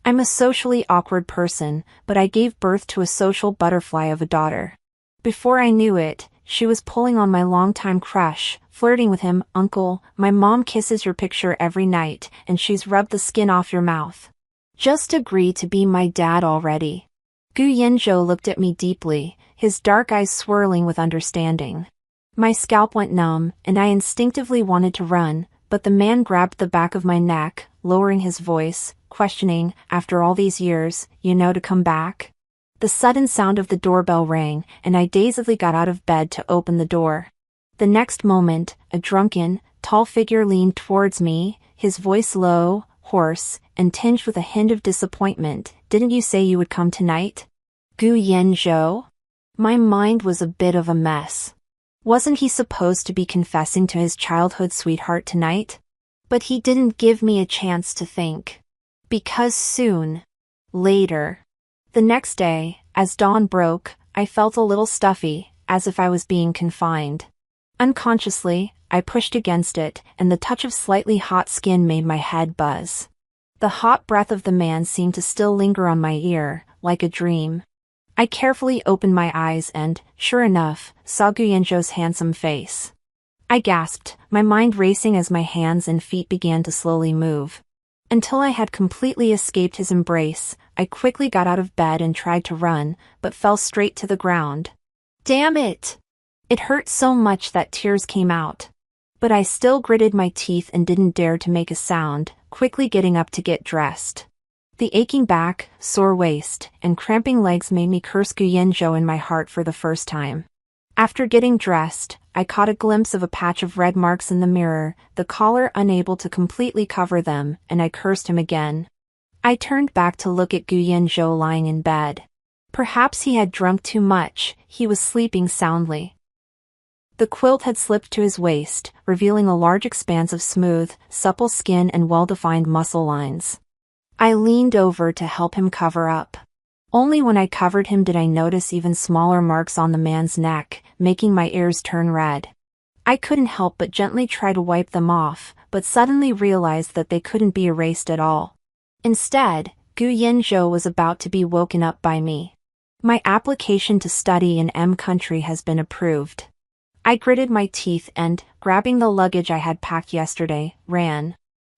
I'm a socially awkward person, but I gave birth to a social butterfly of a daughter. Before I knew it, she was pulling on my longtime crush, flirting with him. Uncle, my mom kisses your picture every night, and she's rubbed the skin off your mouth. Just agree to be my dad already. Gu Yanzhou looked at me deeply, his dark eyes swirling with understanding. My scalp went numb, and I instinctively wanted to run, but the man grabbed the back of my neck, lowering his voice, questioning, after all these years, you know to come back? The sudden sound of the doorbell rang, and I dazedly got out of bed to open the door. The next moment, a drunken, tall figure leaned towards me, his voice low, hoarse, and tinged with a hint of disappointment. Didn't you say you would come tonight? Gu Yanzhou? My mind was a bit of a mess. Wasn't he supposed to be confessing to his childhood sweetheart tonight? But he didn't give me a chance to think. Because soon. Later. The next day, as dawn broke, I felt a little stuffy, as if I was being confined. Unconsciously, I pushed against it, and the touch of slightly hot skin made my head buzz. The hot breath of the man seemed to still linger on my ear, like a dream. I carefully opened my eyes and, sure enough, saw Gu Yanzhou's handsome face. I gasped, my mind racing as my hands and feet began to slowly move. Until I had completely escaped his embrace, I quickly got out of bed and tried to run, but fell straight to the ground. Damn it! It hurt so much that tears came out. But I still gritted my teeth and didn't dare to make a sound, quickly getting up to get dressed. The aching back, sore waist, and cramping legs made me curse Gu Yanzhou in my heart for the first time. After getting dressed, I caught a glimpse of a patch of red marks in the mirror, the collar unable to completely cover them, and I cursed him again. I turned back to look at Gu Yanzhou lying in bed. Perhaps he had drunk too much, he was sleeping soundly. The quilt had slipped to his waist, revealing a large expanse of smooth, supple skin and well-defined muscle lines. I leaned over to help him cover up. Only when I covered him did I notice even smaller marks on the man's neck, making my ears turn red. I couldn't help but gently try to wipe them off, but suddenly realized that they couldn't be erased at all. Instead, Gu Yanzhou was about to be woken up by me. My application to study in M country has been approved. I gritted my teeth and, grabbing the luggage I had packed yesterday, ran.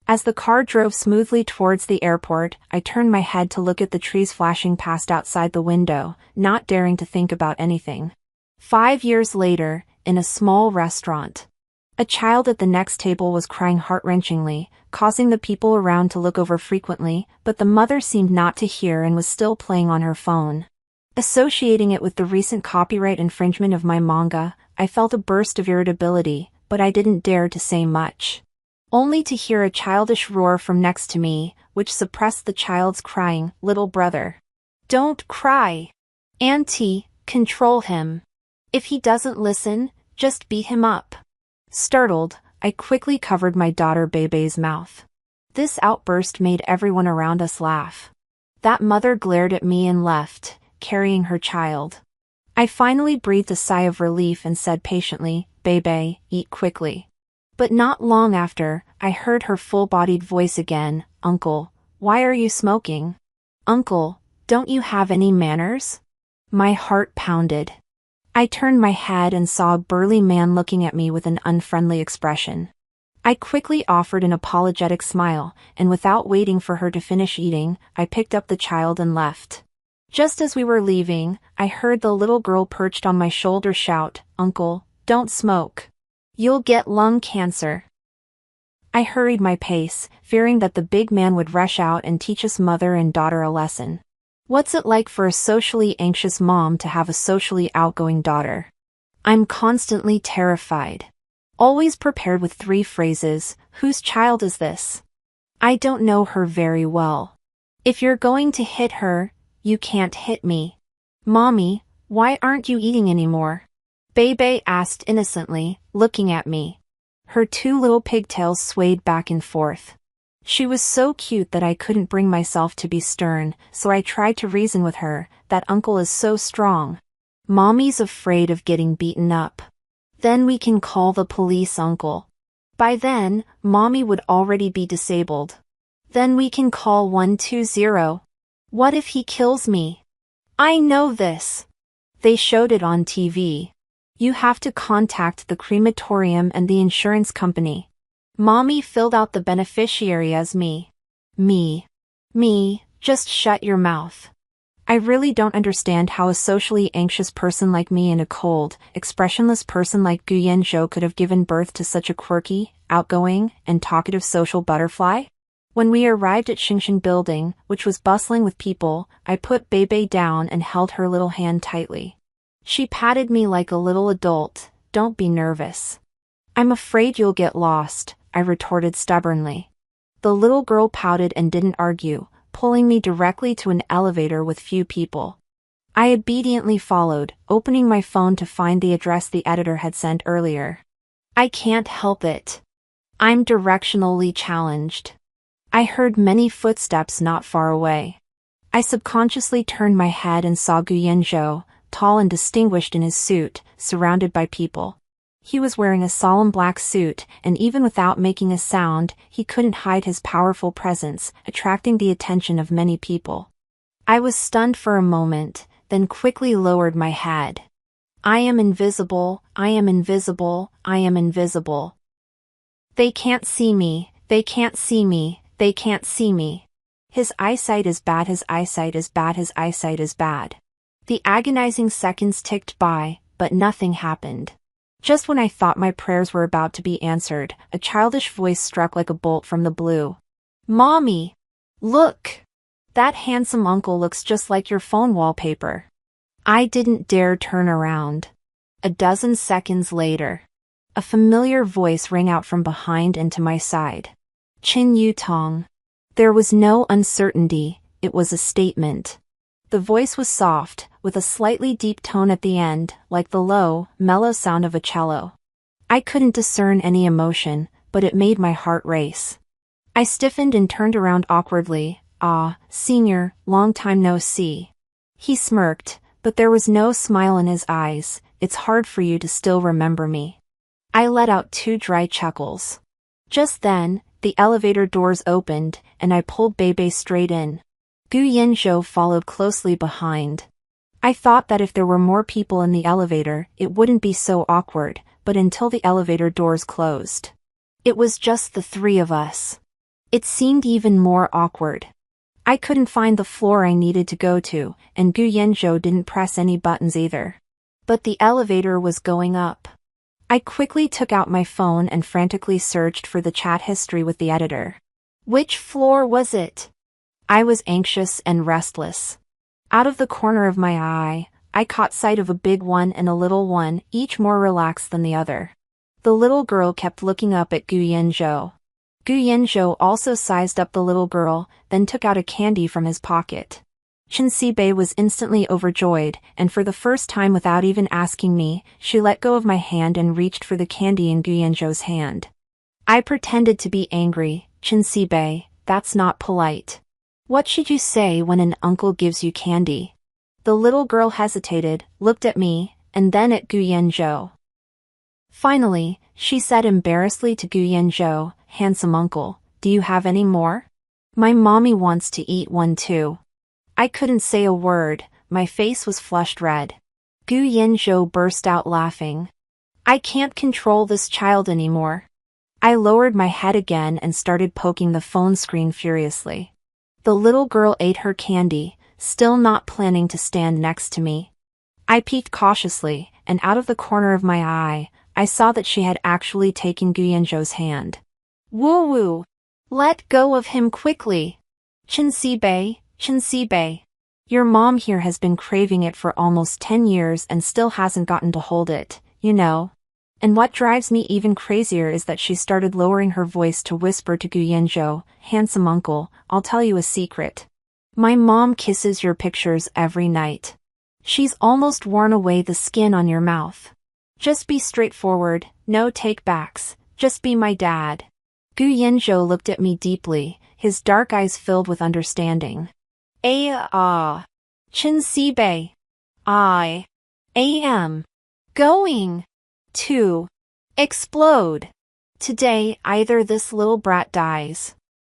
As the car drove smoothly towards the airport, I turned my head to look at the trees flashing past outside the window, not daring to think about anything. 5 years later, in a small restaurant. A child at the next table was crying heart-wrenchingly, causing the people around to look over frequently, but the mother seemed not to hear and was still playing on her phone. Associating it with the recent copyright infringement of my manga, I felt a burst of irritability, but I didn't dare to say much. Only to hear a childish roar from next to me, which suppressed the child's crying, "Little brother. Don't cry. Auntie, control him. If he doesn't listen, just beat him up." Startled, I quickly covered my daughter Bebe's mouth. This outburst made everyone around us laugh. That mother glared at me and left, carrying her child. I finally breathed a sigh of relief and said patiently, "Bebe, eat quickly." But not long after, I heard her full-bodied voice again, "Uncle, why are you smoking? Uncle, don't you have any manners?" My heart pounded. I turned my head and saw a burly man looking at me with an unfriendly expression. I quickly offered an apologetic smile, and without waiting for her to finish eating, I picked up the child and left. Just as we were leaving, I heard the little girl perched on my shoulder shout, "Uncle, don't smoke. You'll get lung cancer." I hurried my pace, fearing that the big man would rush out and teach us mother and daughter a lesson. What's it like for a socially anxious mom to have a socially outgoing daughter? I'm constantly terrified. Always prepared with 3 phrases, "Whose child is this? I don't know her very well. If you're going to hit her, you can't hit me. Mommy, why aren't you eating anymore?" Bebe asked innocently, looking at me. Her 2 little pigtails swayed back and forth. She was so cute that I couldn't bring myself to be stern, so I tried to reason with her, "That uncle is so strong. Mommy's afraid of getting beaten up. Then we can call the police, uncle." By then, Mommy would already be disabled. Then we can call 120. What if he kills me? I know this. They showed it on TV. You have to contact the crematorium and the insurance company. Mommy filled out the beneficiary as me. Me, just shut your mouth. I really don't understand how a socially anxious person like me and a cold, expressionless person like Gu Yanzhou could have given birth to such a quirky, outgoing, and talkative social butterfly. When we arrived at Xingxin Building, which was bustling with people, I put Beibei down and held her little hand tightly. She patted me like a little adult. Don't be nervous. I'm afraid you'll get lost, I retorted stubbornly. The little girl pouted and didn't argue, pulling me directly to an elevator with few people. I obediently followed, opening my phone to find the address the editor had sent earlier. I can't help it. I'm directionally challenged. I heard many footsteps not far away. I subconsciously turned my head and saw Gu Yanzhou, tall and distinguished in his suit, surrounded by people. He was wearing a solemn black suit, and even without making a sound, he couldn't hide his powerful presence, attracting the attention of many people. I was stunned for a moment, then quickly lowered my head. I am invisible, I am invisible, I am invisible. They can't see me, they can't see me, they can't see me. His eyesight is bad, his eyesight is bad, his eyesight is bad. The agonizing seconds ticked by, but nothing happened. Just when I thought my prayers were about to be answered, a childish voice struck like a bolt from the blue. Mommy! Look! That handsome uncle looks just like your phone wallpaper. I didn't dare turn around. A dozen seconds later, a familiar voice rang out from behind and to my side. Qin Yutong. There was no uncertainty, it was a statement. The voice was soft, with a slightly deep tone at the end, like the low, mellow sound of a cello. I couldn't discern any emotion, but it made my heart race. I stiffened and turned around awkwardly. Ah, senior, long time no see. He smirked, but there was no smile in his eyes. It's hard for you to still remember me. I let out 2 dry chuckles. Just then, the elevator doors opened, and I pulled Beibei straight in. Gu Yanzhou followed closely behind. I thought that if there were more people in the elevator, it wouldn't be so awkward, but until the elevator doors closed. It was just the 3 of us. It seemed even more awkward. I couldn't find the floor I needed to go to, and Gu Yanzhou didn't press any buttons either. But the elevator was going up. I quickly took out my phone and frantically searched for the chat history with the editor. Which floor was it? I was anxious and restless. Out of the corner of my eye, I caught sight of a big one and a little one, each more relaxed than the other. The little girl kept looking up at Gu Yanzhou. Gu Yanzhou also sized up the little girl, then took out a candy from his pocket. Chen Sibei was instantly overjoyed, and for the first time without even asking me, she let go of my hand and reached for the candy in Gu Yanzhou's hand. I pretended to be angry. Chen Sibei, that's not polite. What should you say when an uncle gives you candy? The little girl hesitated, looked at me, and then at Gu Yanzhou. Finally, she said embarrassedly to Gu Yanzhou, handsome uncle, do you have any more? My mommy wants to eat one too. I couldn't say a word, my face was flushed red. Gu Yanzhou burst out laughing. I can't control this child anymore. I lowered my head again and started poking the phone screen furiously. The little girl ate her candy, still not planning to stand next to me. I peeked cautiously, and out of the corner of my eye, I saw that she had actually taken Gu Yanzhou's hand. Woo-woo! Let go of him quickly! Chen Sibei, your mom here has been craving it for almost 10 years and still hasn't gotten to hold it, you know. And what drives me even crazier is that she started lowering her voice to whisper to Gu Yanzhou, handsome uncle, I'll tell you a secret. My mom kisses your pictures every night. She's almost worn away the skin on your mouth. Just be straightforward, no take-backs, just be my dad. Gu Yanzhou looked at me deeply, his dark eyes filled with understanding. Chen Sibei. I am going to explode. Today either this little brat dies,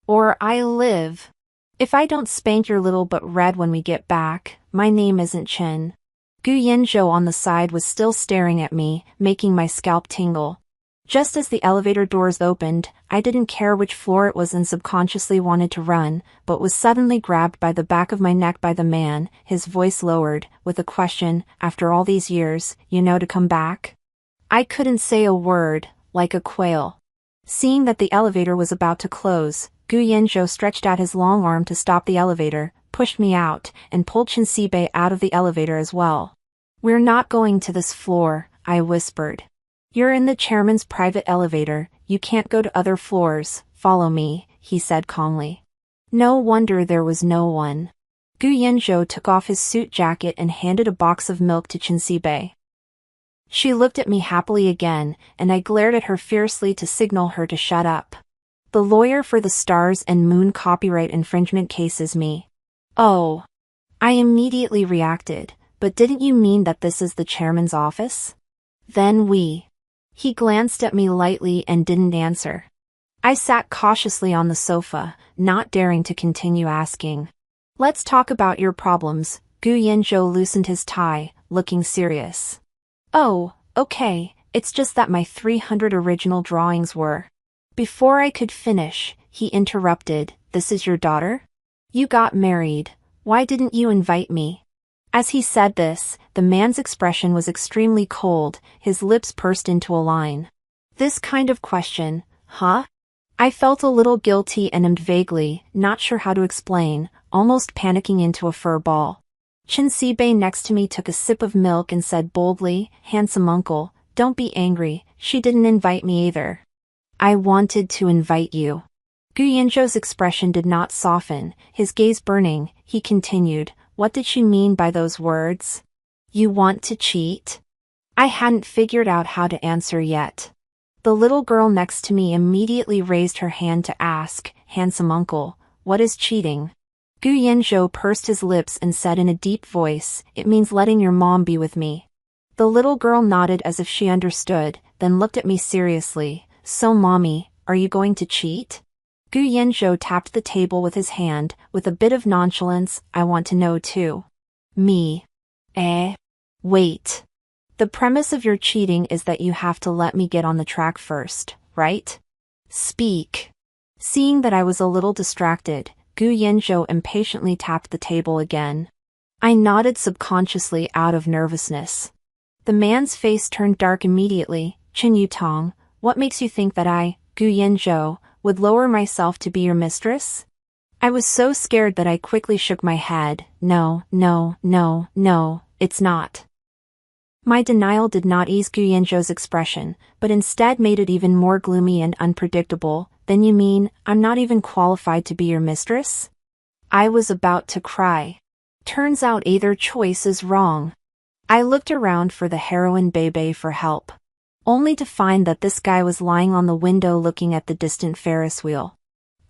Or I live. If I don't spank your little butt red when we get back, my name isn't Chen. Gu Yanzhou on the side was still staring at me, making my scalp tingle. Just as the elevator doors opened, I didn't care which floor it was and subconsciously wanted to run, but was suddenly grabbed by the back of my neck by the man, his voice lowered, with a question, after all these years, you know to come back? I couldn't say a word, like a quail. Seeing that the elevator was about to close, Gu Yanzhou stretched out his long arm to stop the elevator, pushed me out, and pulled Chen Sibei out of the elevator as well. We're not going to this floor, I whispered. You're in the chairman's private elevator, you can't go to other floors, follow me, he said calmly. No wonder there was no one. Gu Yanzhou took off his suit jacket and handed a box of milk to Chen Sibei. She looked at me happily again, and I glared at her fiercely to signal her to shut up. The lawyer for the Stars and Moon copyright infringement case is me. Oh. I immediately reacted, but didn't you mean that this is the chairman's office? Then He glanced at me lightly and didn't answer. I sat cautiously on the sofa, not daring to continue asking. Let's talk about your problems. Gu Yanzhou loosened his tie, looking serious. Oh, okay, it's just that my 300 original drawings were. Before I could finish, he interrupted, this is your daughter? You got married, why didn't you invite me? As he said this, the man's expression was extremely cold, his lips pursed into a line. This kind of question, huh? I felt a little guilty and ammed vaguely, not sure how to explain, almost panicking into a fur ball. Chen Sibei next to me took a sip of milk and said boldly, handsome uncle, don't be angry, she didn't invite me either. I wanted to invite you. Gu Yanzhou's expression did not soften, his gaze burning, he continued, what did she mean by those words? You want to cheat? I hadn't figured out how to answer yet. The little girl next to me immediately raised her hand to ask, handsome uncle, what is cheating? Gu Yanzhou pursed his lips and said in a deep voice, it means letting your mom be with me. The little girl nodded as if she understood, then looked at me seriously, so mommy, are you going to cheat? Gu Yanzhou tapped the table with his hand, with a bit of nonchalance, I want to know too. Me. Wait. The premise of your cheating is that you have to let me get on the track first, right? Speak. Seeing that I was a little distracted, Gu Yanzhou impatiently tapped the table again. I nodded subconsciously out of nervousness. The man's face turned dark immediately. Chen Yutong, what makes you think that I, Gu Yanzhou, would lower myself to be your mistress? I was so scared that I quickly shook my head. No, it's not. My denial did not ease Gu Yanzhou's expression, but instead made it even more gloomy and unpredictable. Then you mean, I'm not even qualified to be your mistress? I was about to cry. Turns out either choice is wrong. I looked around for the heroine Bebe for help, only to find that this guy was lying on the window looking at the distant Ferris wheel.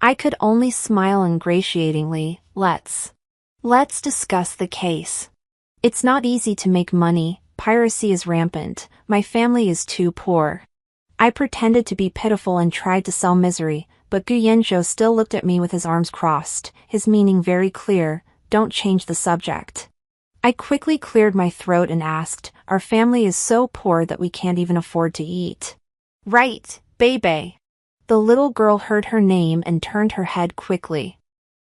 I could only smile ingratiatingly. Let's discuss the case. It's not easy to make money, piracy is rampant, my family is too poor. I pretended to be pitiful and tried to sell misery, but Gu Yanzhou still looked at me with his arms crossed, his meaning very clear, don't change the subject. I quickly cleared my throat and asked, our family is so poor that we can't even afford to eat. Right, Bebe. The little girl heard her name and turned her head quickly.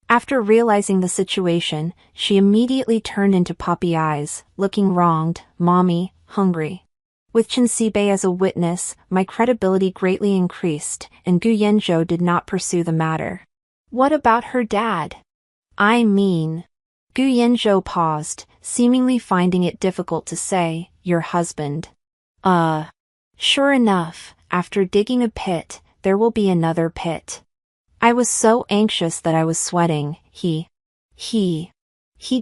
After realizing the situation, she immediately turned into puppy eyes, looking wronged, mommy, hungry. With Chen Sibei as a witness, my credibility greatly increased, and Gu Yanzhou did not pursue the matter. What about her dad? I mean... Gu Yanzhou paused, seemingly finding it difficult to say, your husband. Sure enough, after digging a pit, there will be another pit. I was so anxious that I was sweating. He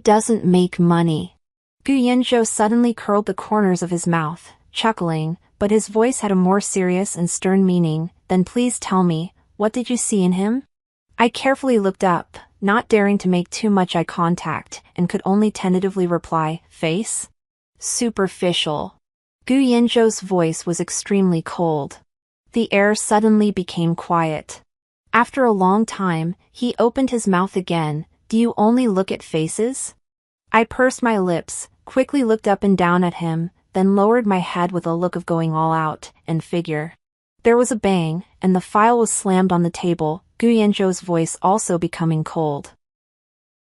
doesn't make money. Gu Yanzhou suddenly curled the corners of his mouth, chuckling, but his voice had a more serious and stern meaning. Then please tell me, what did you see in him? I carefully looked up, not daring to make too much eye contact, and could only tentatively reply, face? Superficial. Gu Yanzhou's voice was extremely cold. The air suddenly became quiet. After a long time, he opened his mouth again. Do you only look at faces? I pursed my lips, quickly looked up and down at him, then lowered my head with a look of going all out, and figure. There was a bang, and the file was slammed on the table, Gu Yanzhou's voice also becoming cold.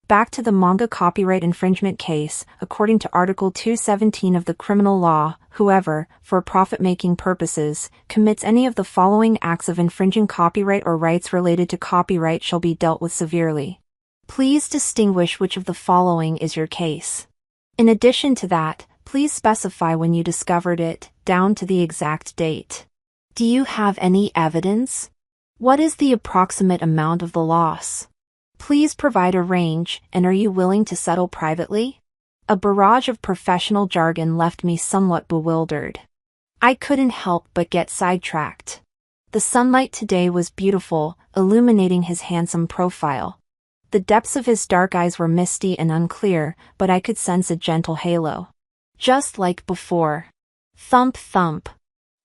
Back to the manga copyright infringement case. According to Article 217 of the criminal law, whoever, for profit-making purposes, commits any of the following acts of infringing copyright or rights related to copyright shall be dealt with severely. Please distinguish which of the following is your case. In addition to that, please specify when you discovered it, down to the exact date. Do you have any evidence? What is the approximate amount of the loss? Please provide a range, and are you willing to settle privately? A barrage of professional jargon left me somewhat bewildered. I couldn't help but get sidetracked. The sunlight today was beautiful, illuminating his handsome profile. The depths of his dark eyes were misty and unclear, but I could sense a gentle halo. Just like before. Thump thump.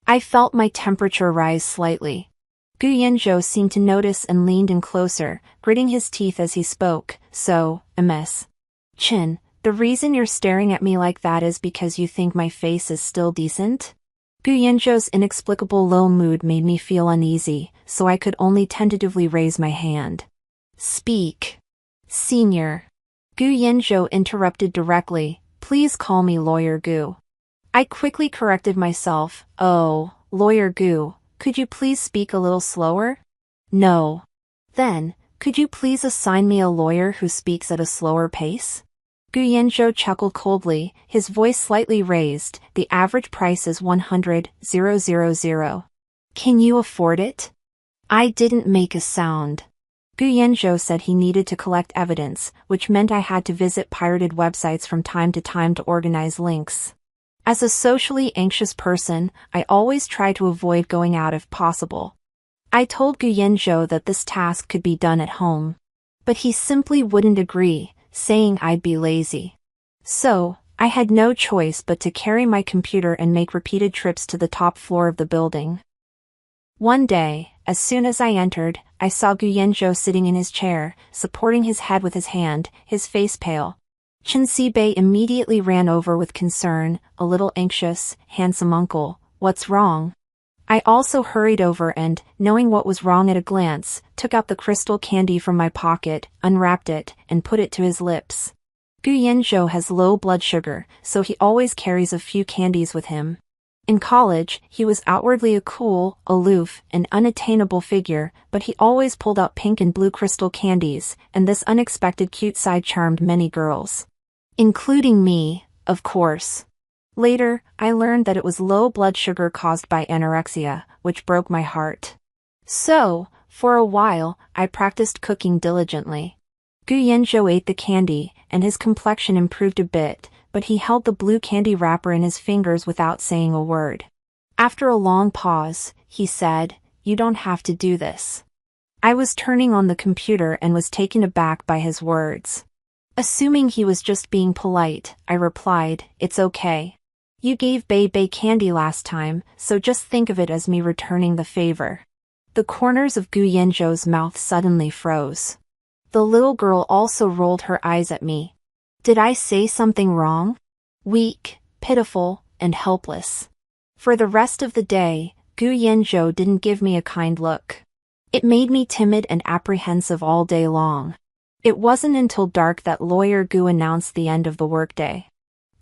I felt my temperature rise slightly. Gu Yanzhou seemed to notice and leaned in closer, gritting his teeth as he spoke. So, Ms. Chin, the reason you're staring at me like that is because you think my face is still decent? Gu Yanzhou's inexplicable low mood made me feel uneasy, so I could only tentatively raise my hand. Speak. Senior. Gu Yanzhou interrupted directly. Please call me Lawyer Gu. I quickly corrected myself. Oh, Lawyer Gu. Could you please speak a little slower? No. Then, could you please assign me a lawyer who speaks at a slower pace? Gu Yanzhou chuckled coldly, his voice slightly raised. The average price is 100,000. Can you afford it? I didn't make a sound. Gu Yanzhou said he needed to collect evidence, which meant I had to visit pirated websites from time to organize links. As a socially anxious person, I always try to avoid going out if possible. I told Gu Yanzhou that this task could be done at home. But he simply wouldn't agree, saying I'd be lazy. So, I had no choice but to carry my computer and make repeated trips to the top floor of the building. One day, as soon as I entered, I saw Gu Yanzhou sitting in his chair, supporting his head with his hand, his face pale. Chen Sibei immediately ran over with concern, a little anxious. Handsome uncle, what's wrong? I also hurried over and, knowing what was wrong at a glance, took out the crystal candy from my pocket, unwrapped it, and put it to his lips. Gu Yanzhou has low blood sugar, so he always carries a few candies with him. In college, he was outwardly a cool, aloof, and unattainable figure, but he always pulled out pink and blue crystal candies, and this unexpected cute side charmed many girls. Including me, of course. Later, I learned that it was low blood sugar caused by anorexia, which broke my heart. So, for a while, I practiced cooking diligently. Gu Yanzhou ate the candy, and his complexion improved a bit, but he held the blue candy wrapper in his fingers without saying a word. After a long pause, he said, "You don't have to do this." I was turning on the computer and was taken aback by his words. Assuming he was just being polite, I replied, "It's okay. You gave Bei candy last time, so just think of it as me returning the favor." The corners of Gu Yanzhou's mouth suddenly froze. The little girl also rolled her eyes at me. Did I say something wrong? Weak, pitiful, and helpless. For the rest of the day, Gu Yanzhou didn't give me a kind look. It made me timid and apprehensive all day long. It wasn't until dark that Lawyer Gu announced the end of the workday.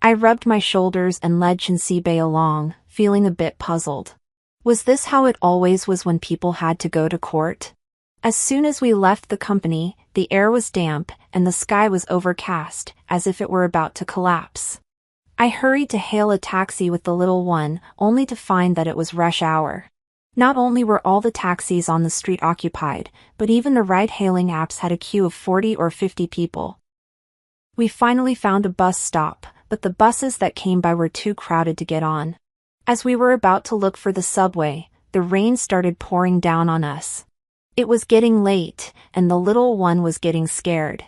I rubbed my shoulders and led Chen Sibei along, feeling a bit puzzled. Was this how it always was when people had to go to court? As soon as we left the company, the air was damp, and the sky was overcast, as if it were about to collapse. I hurried to hail a taxi with the little one, only to find that it was rush hour. Not only were all the taxis on the street occupied, but even the ride-hailing apps had a queue of 40 or 50 people. We finally found a bus stop, but the buses that came by were too crowded to get on. As we were about to look for the subway, the rain started pouring down on us. It was getting late, and the little one was getting scared.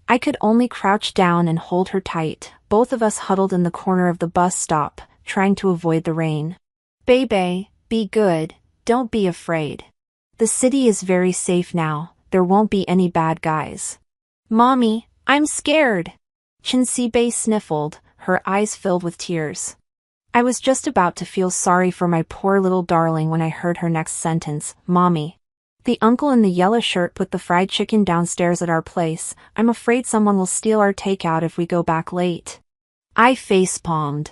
I could only crouch down and hold her tight, both of us huddled in the corner of the bus stop, trying to avoid the rain. "Bei, be good. Don't be afraid." The city is very safe now, there won't be any bad guys. Mommy, I'm scared. Chinsibe sniffled, her eyes filled with tears. I was just about to feel sorry for my poor little darling when I heard her next sentence, Mommy. The uncle in the yellow shirt put the fried chicken downstairs at our place. I'm afraid someone will steal our takeout if we go back late. I facepalmed.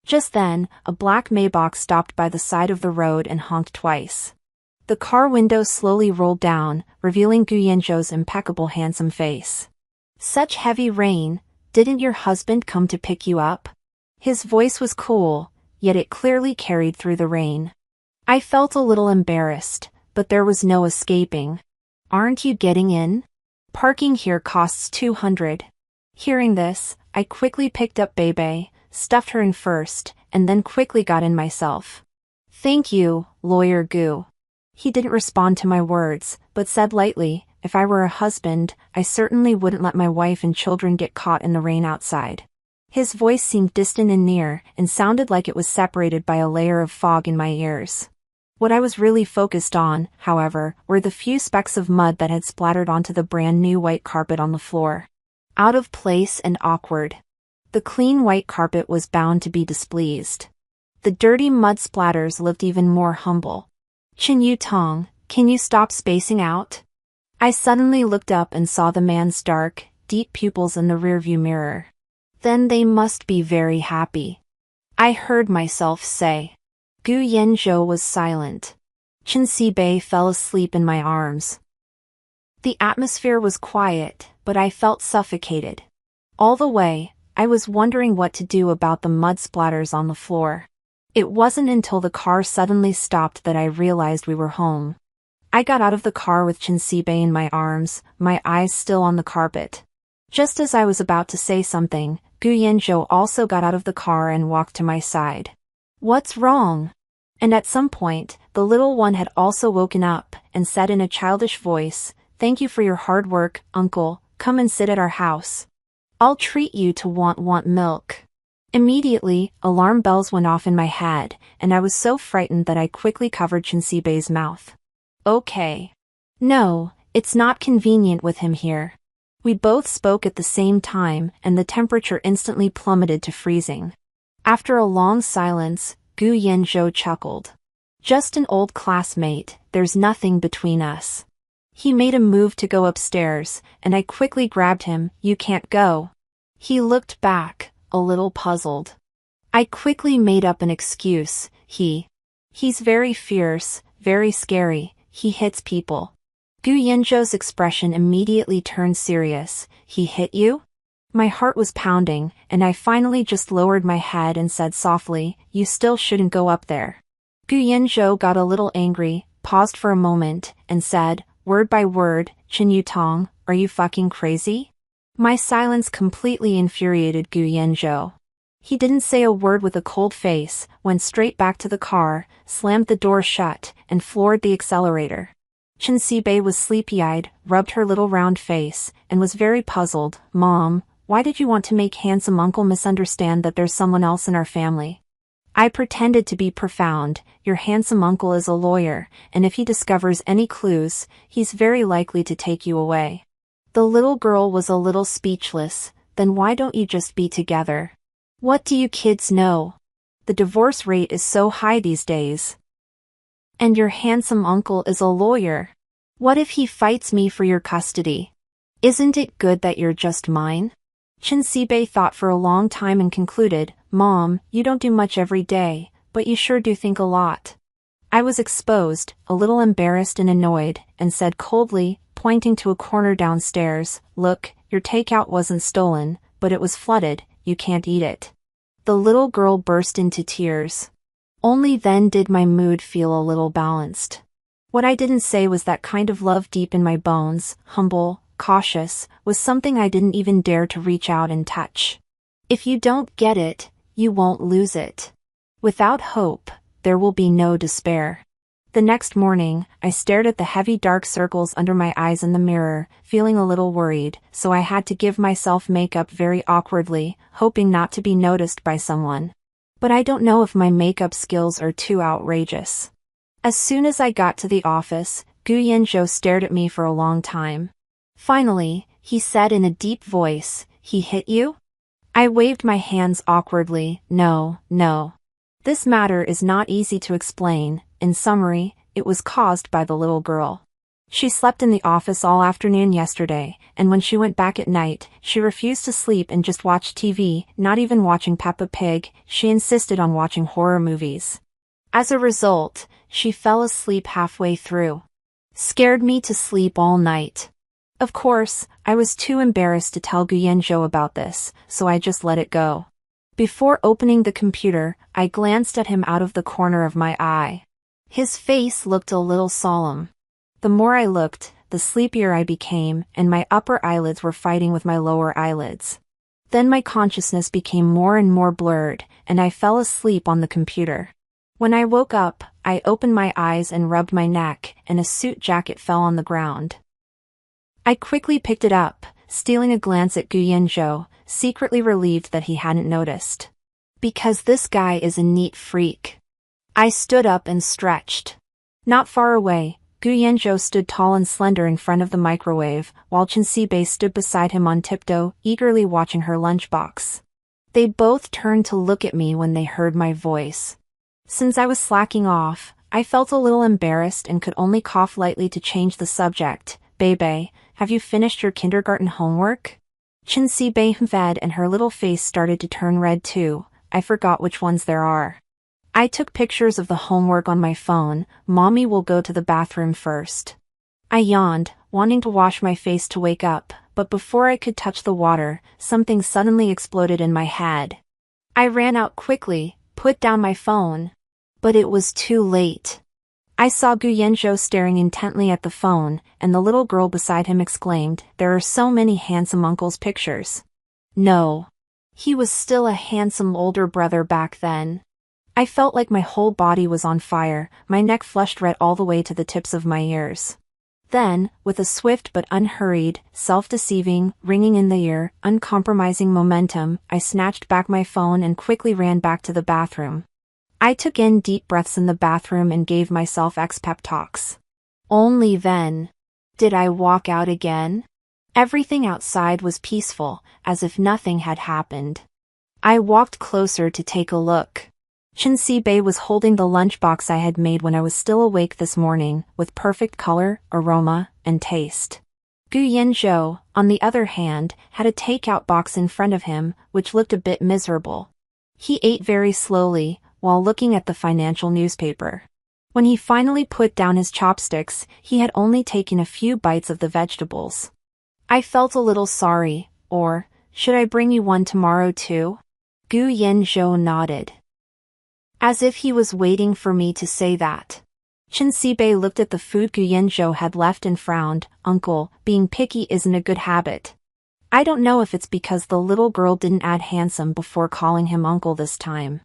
Just then, a black Maybach stopped by the side of the road and honked twice. The car window slowly rolled down, revealing Gu Yanzhou's impeccable handsome face. Such heavy rain, didn't your husband come to pick you up? His voice was cool, yet it clearly carried through the rain. I felt a little embarrassed, but there was no escaping. Aren't you getting in? Parking here costs 200. Hearing this, I quickly picked up Bebe, stuffed her in first, and then quickly got in myself. Thank you, Lawyer Gu. He didn't respond to my words, but said lightly, if I were a husband, I certainly wouldn't let my wife and children get caught in the rain outside. His voice seemed distant and near, and sounded like it was separated by a layer of fog in my ears. What I was really focused on, however, were the few specks of mud that had splattered onto the brand new white carpet on the floor. Out of place and awkward. The clean white carpet was bound to be displeased. The dirty mud splatters looked even more humble. Chen Yutong, can you stop spacing out? I suddenly looked up and saw the man's dark, deep pupils in the rearview mirror. Then they must be very happy. I heard myself say. Gu Yanzhou was silent. Chinsibe fell asleep in my arms. The atmosphere was quiet, but I felt suffocated. All the way, I was wondering what to do about the mud splatters on the floor. It wasn't until the car suddenly stopped that I realized we were home. I got out of the car with Chinsibe in my arms, my eyes still on the carpet. Just as I was about to say something, Gu Yanzhou also got out of the car and walked to my side. What's wrong? And at some point, the little one had also woken up, and said in a childish voice, Thank you for your hard work, uncle, come and sit at our house. I'll treat you to want milk. Immediately, alarm bells went off in my head, and I was so frightened that I quickly covered Chinsibe's mouth. Okay. No, it's not convenient with him here. We both spoke at the same time, and the temperature instantly plummeted to freezing. After a long silence, Gu Yanzhou chuckled. Just an old classmate, there's nothing between us. He made a move to go upstairs, and I quickly grabbed him, you can't go. He looked back, a little puzzled. I quickly made up an excuse, he's very fierce, very scary, he hits people. Gu Yanzhou's expression immediately turned serious, he hit you? My heart was pounding, and I finally just lowered my head and said softly, you still shouldn't go up there. Gu Yanzhou got a little angry, paused for a moment, and said, word by word, Chen Yutong, are you fucking crazy? My silence completely infuriated Gu Yanzhou. He didn't say a word with a cold face, went straight back to the car, slammed the door shut, and floored the accelerator. Chinsibe was sleepy-eyed, rubbed her little round face, and was very puzzled. Mom, why did you want to make handsome uncle misunderstand that there's someone else in our family? I pretended to be profound. Your handsome uncle is a lawyer, and if he discovers any clues, he's very likely to take you away. The little girl was a little speechless. Then why don't you just be together? What do you kids know? The divorce rate is so high these days. And your handsome uncle is a lawyer. What if he fights me for your custody? Isn't it good that you're just mine? Chinsibe thought for a long time and concluded, Mom, you don't do much every day, but you sure do think a lot. I was exposed, a little embarrassed and annoyed, and said coldly, pointing to a corner downstairs, look, your takeout wasn't stolen, but it was flooded, you can't eat it. The little girl burst into tears. Only then did my mood feel a little balanced. What I didn't say was that kind of love deep in my bones, humble, cautious, was something I didn't even dare to reach out and touch. If you don't get it, you won't lose it. Without hope, there will be no despair. The next morning, I stared at the heavy dark circles under my eyes in the mirror, feeling a little worried, so I had to give myself makeup very awkwardly, hoping not to be noticed by someone. But I don't know if my makeup skills are too outrageous. As soon as I got to the office, Gu Yanzhou stared at me for a long time. Finally, he said in a deep voice, "He hit you?" I waved my hands awkwardly. No. This matter is not easy to explain. In summary, it was caused by the little girl. She slept in the office all afternoon yesterday, and when she went back at night, she refused to sleep and just watched TV, not even watching Peppa Pig. She insisted on watching horror movies. As a result, she fell asleep halfway through. Scared me to sleep all night. Of course, I was too embarrassed to tell Gu Yanzhou about this, so I just let it go. Before opening the computer, I glanced at him out of the corner of my eye. His face looked a little solemn. The more I looked, the sleepier I became, and my upper eyelids were fighting with my lower eyelids. Then my consciousness became more and more blurred, and I fell asleep on the computer. When I woke up, I opened my eyes and rubbed my neck, and a suit jacket fell on the ground. I quickly picked it up, stealing a glance at Gu Yanzhou, secretly relieved that he hadn't noticed. Because this guy is a neat freak. I stood up and stretched. Not far away, Gu Yanzhou stood tall and slender in front of the microwave, while Chen Sibei stood beside him on tiptoe, eagerly watching her lunchbox. They both turned to look at me when they heard my voice. Since I was slacking off, I felt a little embarrassed and could only cough lightly to change the subject. "Bebe, have you finished your kindergarten homework?" Chen Sibei fed and her little face started to turn red too. I forgot which ones there are. I took pictures of the homework on my phone. Mommy will go to the bathroom first. I yawned, wanting to wash my face to wake up, but before I could touch the water, something suddenly exploded in my head. I ran out quickly, put down my phone. But it was too late. I saw Gu Yanzhou staring intently at the phone, and the little girl beside him exclaimed, "There are so many handsome uncle's pictures." No. He was still a handsome older brother back then. I felt like my whole body was on fire, my neck flushed red all the way to the tips of my ears. Then, with a swift but unhurried, self-deceiving, ringing in the ear, uncompromising momentum, I snatched back my phone and quickly ran back to the bathroom. I took in deep breaths in the bathroom and gave myself pep talks. Only then did I walk out again. Everything outside was peaceful, as if nothing had happened. I walked closer to take a look. Chen Sibei was holding the lunchbox I had made when I was still awake this morning, with perfect color, aroma, and taste. Gu Yanzhou, on the other hand, had a takeout box in front of him, which looked a bit miserable. He ate very slowly, while looking at the financial newspaper. When he finally put down his chopsticks, he had only taken a few bites of the vegetables. I felt a little sorry. Or, should I bring you one tomorrow too? Gu Yanzhou nodded. As if he was waiting for me to say that. Chen Sibei looked at the food Gu Yanzhou had left and frowned. "Uncle, being picky isn't a good habit." I don't know if it's because the little girl didn't add handsome before calling him uncle this time.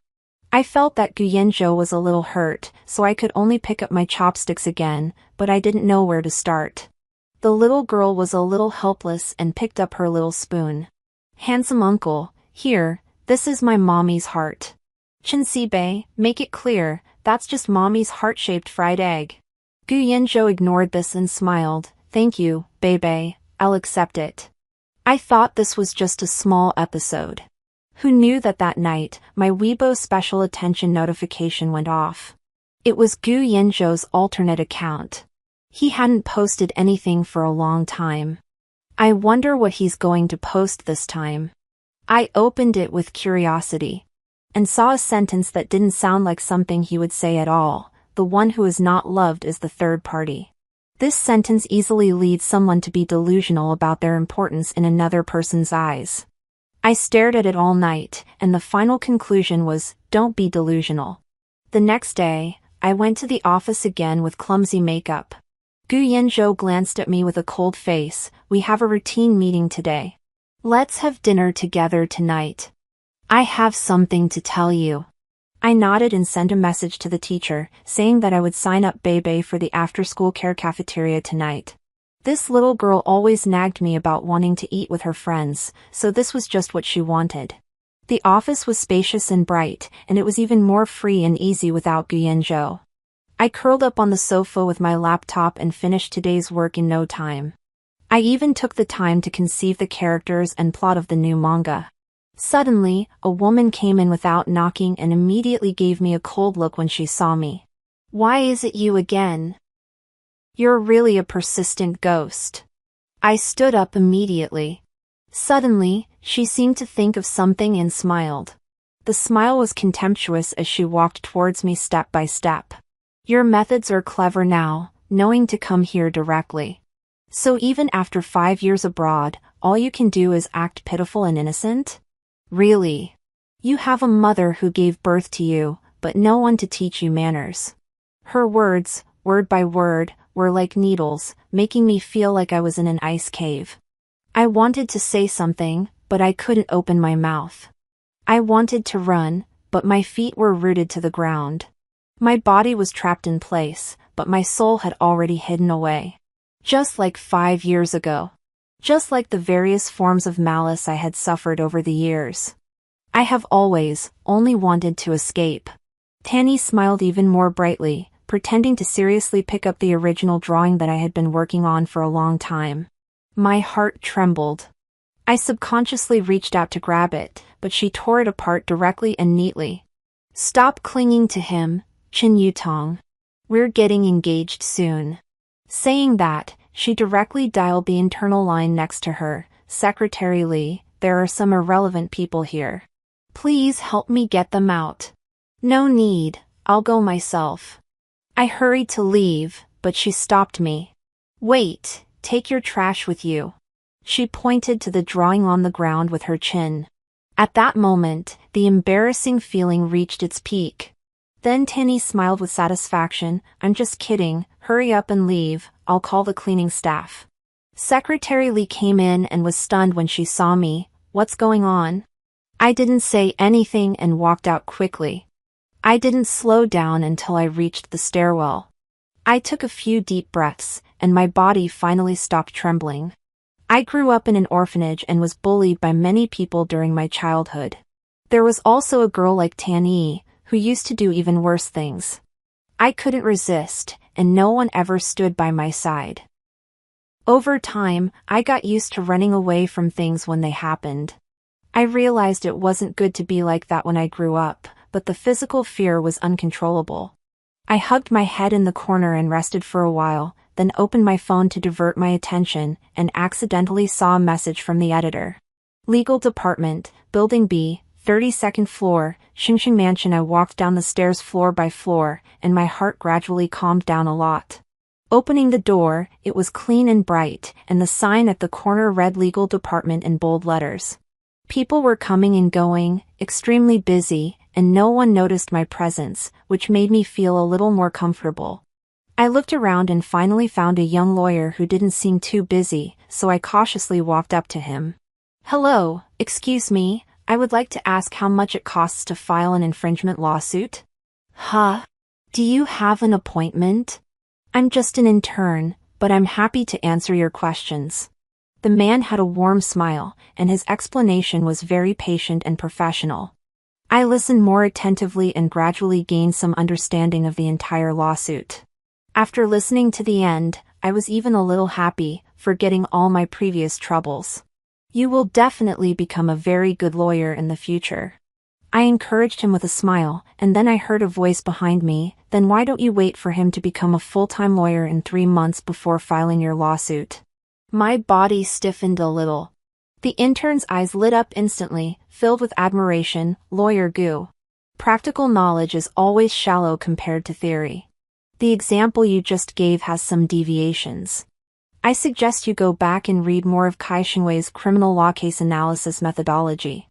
I felt that Gu Yanzhou was a little hurt, so I could only pick up my chopsticks again, but I didn't know where to start. The little girl was a little helpless and picked up her little spoon. "Handsome uncle, here, this is my mommy's heart." "Chen Sibei, make it clear, that's just mommy's heart-shaped fried egg." Gu Yanzhou ignored this and smiled. "Thank you, Bebe, I'll accept it." I thought this was just a small episode. Who knew that that night, my Weibo special attention notification went off? It was Gu Yanzhou's alternate account. He hadn't posted anything for a long time. I wonder what he's going to post this time. I opened it with curiosity. And saw a sentence that didn't sound like something he would say at all. "The one who is not loved is the third party." This sentence easily leads someone to be delusional about their importance in another person's eyes. I stared at it all night, and the final conclusion was, don't be delusional. The next day, I went to the office again with clumsy makeup. Gu Yanzhou glanced at me with a cold face. "We have a routine meeting today. Let's have dinner together tonight. I have something to tell you." I nodded and sent a message to the teacher, saying that I would sign up Bebe for the after-school care cafeteria tonight. This little girl always nagged me about wanting to eat with her friends, so this was just what she wanted. The office was spacious and bright, and it was even more free and easy without Gu Yanzhou. I curled up on the sofa with my laptop and finished today's work in no time. I even took the time to conceive the characters and plot of the new manga. Suddenly, a woman came in without knocking and immediately gave me a cold look when she saw me. "Why is it you again? You're really a persistent ghost." I stood up immediately. Suddenly, she seemed to think of something and smiled. The smile was contemptuous as she walked towards me step by step. "Your methods are clever now, knowing to come here directly. So even after 5 years abroad, all you can do is act pitiful and innocent? Really? You have a mother who gave birth to you, but no one to teach you manners." Her words, word by word, were like needles, making me feel like I was in an ice cave. I wanted to say something, but I couldn't open my mouth. I wanted to run, but my feet were rooted to the ground. My body was trapped in place, but my soul had already hidden away. Just like 5 years ago. Just like the various forms of malice I had suffered over the years. I have always, only wanted to escape. Tanny smiled even more brightly, pretending to seriously pick up the original drawing that I had been working on for a long time. My heart trembled. I subconsciously reached out to grab it, but she tore it apart directly and neatly. "Stop clinging to him, Chin Yutong. We're getting engaged soon." Saying that, she directly dialed the internal line next to her. "Secretary Lee, there are some irrelevant people here. Please help me get them out." "No need, I'll go myself." I hurried to leave, but she stopped me. "Wait, take your trash with you." She pointed to the drawing on the ground with her chin. At that moment, the embarrassing feeling reached its peak. Then Tanny smiled with satisfaction. "I'm just kidding, hurry up and leave, I'll call the cleaning staff." Secretary Lee came in and was stunned when she saw me. "What's going on?" I didn't say anything and walked out quickly. I didn't slow down until I reached the stairwell. I took a few deep breaths, and my body finally stopped trembling. I grew up in an orphanage and was bullied by many people during my childhood. There was also a girl like Tanny, who used to do even worse things. I couldn't resist, and no one ever stood by my side. Over time, I got used to running away from things when they happened. I realized it wasn't good to be like that when I grew up, but the physical fear was uncontrollable. I hugged my head in the corner and rested for a while, then opened my phone to divert my attention, and accidentally saw a message from the editor. "Legal Department, Building B, 32nd floor, Xingxing Mansion." I walked down the stairs floor by floor, and my heart gradually calmed down a lot. Opening the door, it was clean and bright, and the sign at the corner read "Legal Department" in bold letters. People were coming and going, extremely busy, and no one noticed my presence, which made me feel a little more comfortable. I looked around and finally found a young lawyer who didn't seem too busy, so I cautiously walked up to him. "Hello, excuse me, I would like to ask how much it costs to file an infringement lawsuit." "Huh? Do you have an appointment?" "I'm just an intern, but I'm happy to answer your questions." The man had a warm smile, and his explanation was very patient and professional. I listened more attentively and gradually gained some understanding of the entire lawsuit. After listening to the end, I was even a little happy, forgetting all my previous troubles. "You will definitely become a very good lawyer in the future." I encouraged him with a smile, and then I heard a voice behind me. "Then why don't you wait for him to become a full-time lawyer in 3 months before filing your lawsuit?" My body stiffened a little. The intern's eyes lit up instantly, filled with admiration. "Lawyer Gu. Practical knowledge is always shallow compared to theory. The example you just gave has some deviations. I suggest you go back and read more of Kai Xingwei's criminal law case analysis methodology."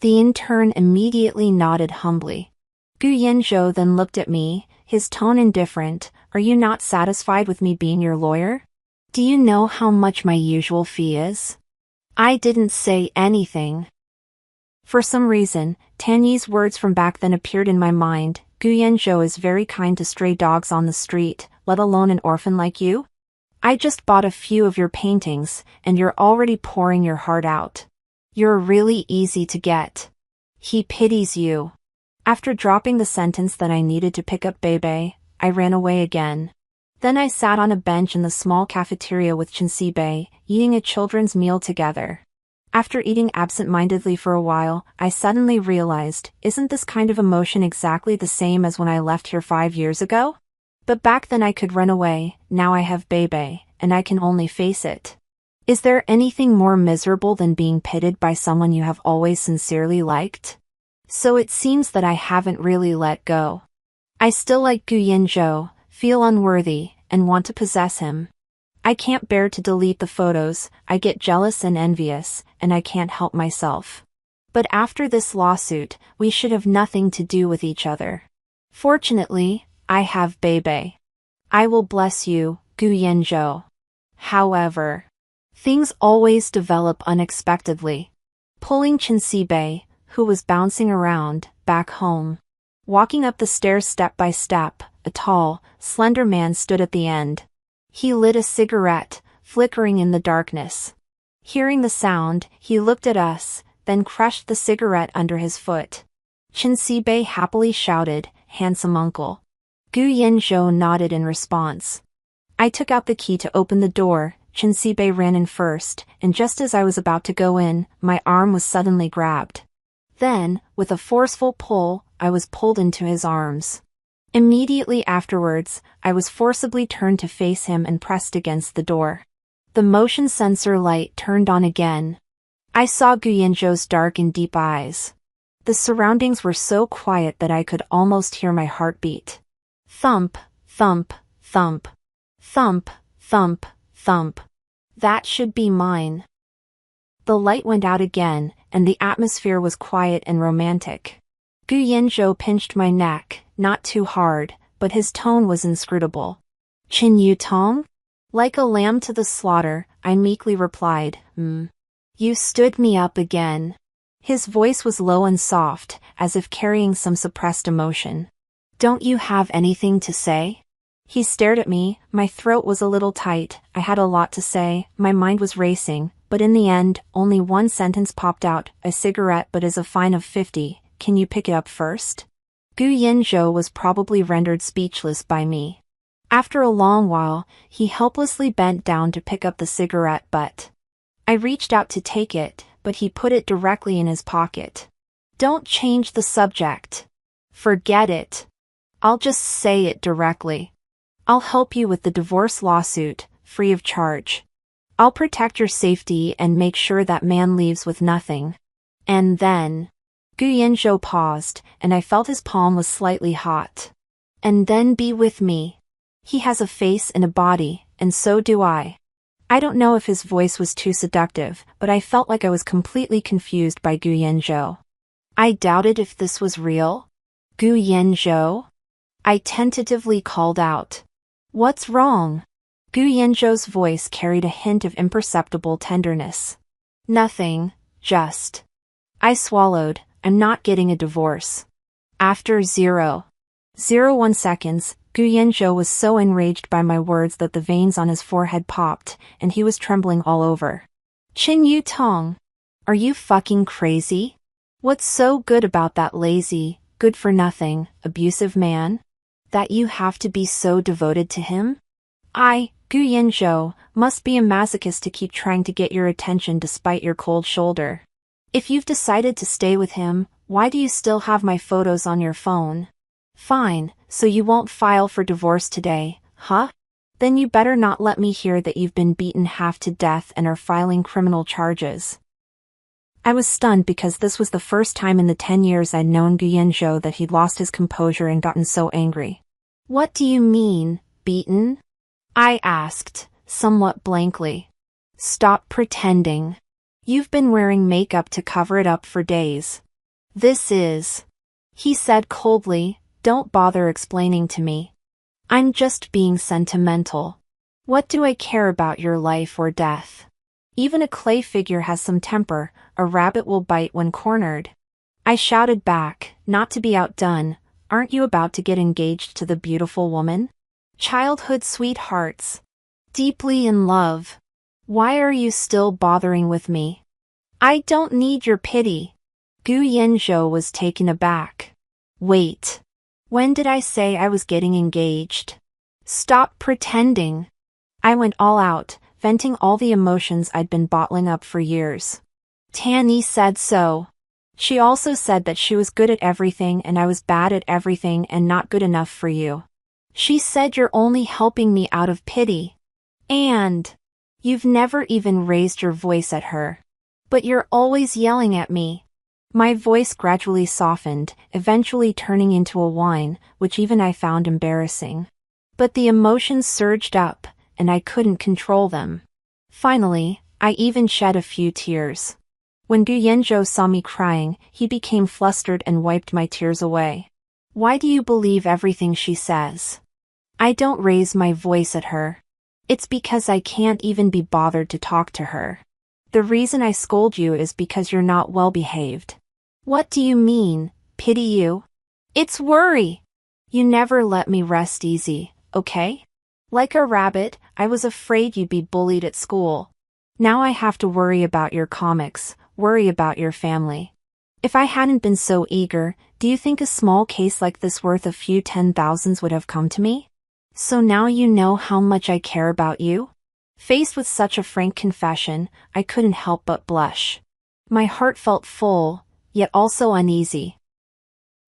The intern immediately nodded humbly. Gu Yanzhou then looked at me, his tone indifferent. "Are you not satisfied with me being your lawyer? Do you know how much my usual fee is?" I didn't say anything. For some reason, Tanyi's words from back then appeared in my mind. "Gu Yanzhou is very kind to stray dogs on the street, let alone an orphan like you? I just bought a few of your paintings, and you're already pouring your heart out. You're really easy to get. He pities you." After dropping the sentence that I needed to pick up Bebe, I ran away again. Then I sat on a bench in the small cafeteria with Chinsibe, eating a children's meal together. After eating absent-mindedly for a while, I suddenly realized, isn't this kind of emotion exactly the same as when I left here 5 years ago? But back then I could run away, now I have Bebe, and I can only face it. Is there anything more miserable than being pitted by someone you have always sincerely liked? So it seems that I haven't really let go. I still like Gu Yinzhou, feel unworthy, and want to possess him. I can't bear to delete the photos, I get jealous and envious, and I can't help myself. But after this lawsuit, we should have nothing to do with each other. Fortunately, I have Bebe. I will bless you, Gu Yinzhou. However, things always develop unexpectedly. Pulling Chinsibe, who was bouncing around, back home. Walking up the stairs step by step, a tall, slender man stood at the end. He lit a cigarette, flickering in the darkness. Hearing the sound, he looked at us, then crushed the cigarette under his foot. Chinsibe happily shouted, "Handsome uncle." Gu Yinzhou nodded in response. I took out the key to open the door, Chinsibe ran in first, and just as I was about to go in, my arm was suddenly grabbed. Then, with a forceful pull, I was pulled into his arms. Immediately afterwards, I was forcibly turned to face him and pressed against the door. The motion sensor light turned on again. I saw Gu Yinzhou's dark and deep eyes. The surroundings were so quiet that I could almost hear my heartbeat. Thump, thump, thump. Thump, thump, thump. That should be mine. The light went out again, and the atmosphere was quiet and romantic. Gu Yinzhou pinched my neck, not too hard, but his tone was inscrutable. "Qin Yutong?" Like a lamb to the slaughter, I meekly replied, "You stood me up again." His voice was low and soft, as if carrying some suppressed emotion. "Don't you have anything to say?" He stared at me, my throat was a little tight, I had a lot to say, my mind was racing, but in the end, only one sentence popped out, "A cigarette but is a fine of 50, can you pick it up first?" Gu Yinzhou was probably rendered speechless by me. After a long while, he helplessly bent down to pick up the cigarette butt. I reached out to take it, but he put it directly in his pocket. "Don't change the subject. Forget it. I'll just say it directly. I'll help you with the divorce lawsuit, free of charge. I'll protect your safety and make sure that man leaves with nothing. And then..." Gu Yinzhou paused, and I felt his palm was slightly hot. "And then be with me. He has a face and a body, and so do I." I don't know if his voice was too seductive, but I felt like I was completely confused by Gu Yinzhou. I doubted if this was real. "Gu Yinzhou?" I tentatively called out. "What's wrong?" Gu Yinzhou's voice carried a hint of imperceptible tenderness. "Nothing, just..." I swallowed, "I'm not getting a divorce." After 0.01 seconds, Gu Yinzhou was so enraged by my words that the veins on his forehead popped, and he was trembling all over. "Qin Yutong, are you fucking crazy? What's so good about that lazy, good-for-nothing, abusive man? That you have to be so devoted to him? Gu Yinzhou, must be a masochist to keep trying to get your attention despite your cold shoulder. If you've decided to stay with him, why do you still have my photos on your phone? Fine, so you won't file for divorce today, huh? Then you better not let me hear that you've been beaten half to death and are filing criminal charges." I was stunned because this was the first time in the 10 years I'd known Gu Yinzhou that he'd lost his composure and gotten so angry. "What do you mean, beaten?" I asked, somewhat blankly. "Stop pretending. You've been wearing makeup to cover it up for days. This is..." He said coldly, "Don't bother explaining to me. I'm just being sentimental. What do I care about your life or death? Even a clay figure has some temper, a rabbit will bite when cornered." I shouted back, not to be outdone, "Aren't you about to get engaged to the beautiful woman? Childhood sweethearts. Deeply in love. Why are you still bothering with me? I don't need your pity." Gu Yinzhou was taken aback. "Wait. When did I say I was getting engaged? Stop pretending. I went all out, venting all the emotions I'd been bottling up for years. Tanny said so. She also said that she was good at everything and I was bad at everything and not good enough for you. She said you're only helping me out of pity. And you've never even raised your voice at her. But you're always yelling at me. My voice gradually softened, eventually turning into a whine, which even I found embarrassing. But the emotions surged up, and I couldn't control them. Finally, I even shed a few tears. When Gu Yanzhou saw me crying, he became flustered and wiped my tears away. Why do you believe everything she says? I don't raise my voice at her. It's because I can't even be bothered to talk to her. The reason I scold you is because you're not well behaved. What do you mean, pity you? It's worry. You never let me rest easy, okay? Like a rabbit, I was afraid you'd be bullied at school. Now I have to worry about your comics, worry about your family. If I hadn't been so eager, do you think a small case like this worth a few 10,000s would have come to me? So now you know how much I care about you? Faced with such a frank confession, I couldn't help but blush. My heart felt full, yet also uneasy.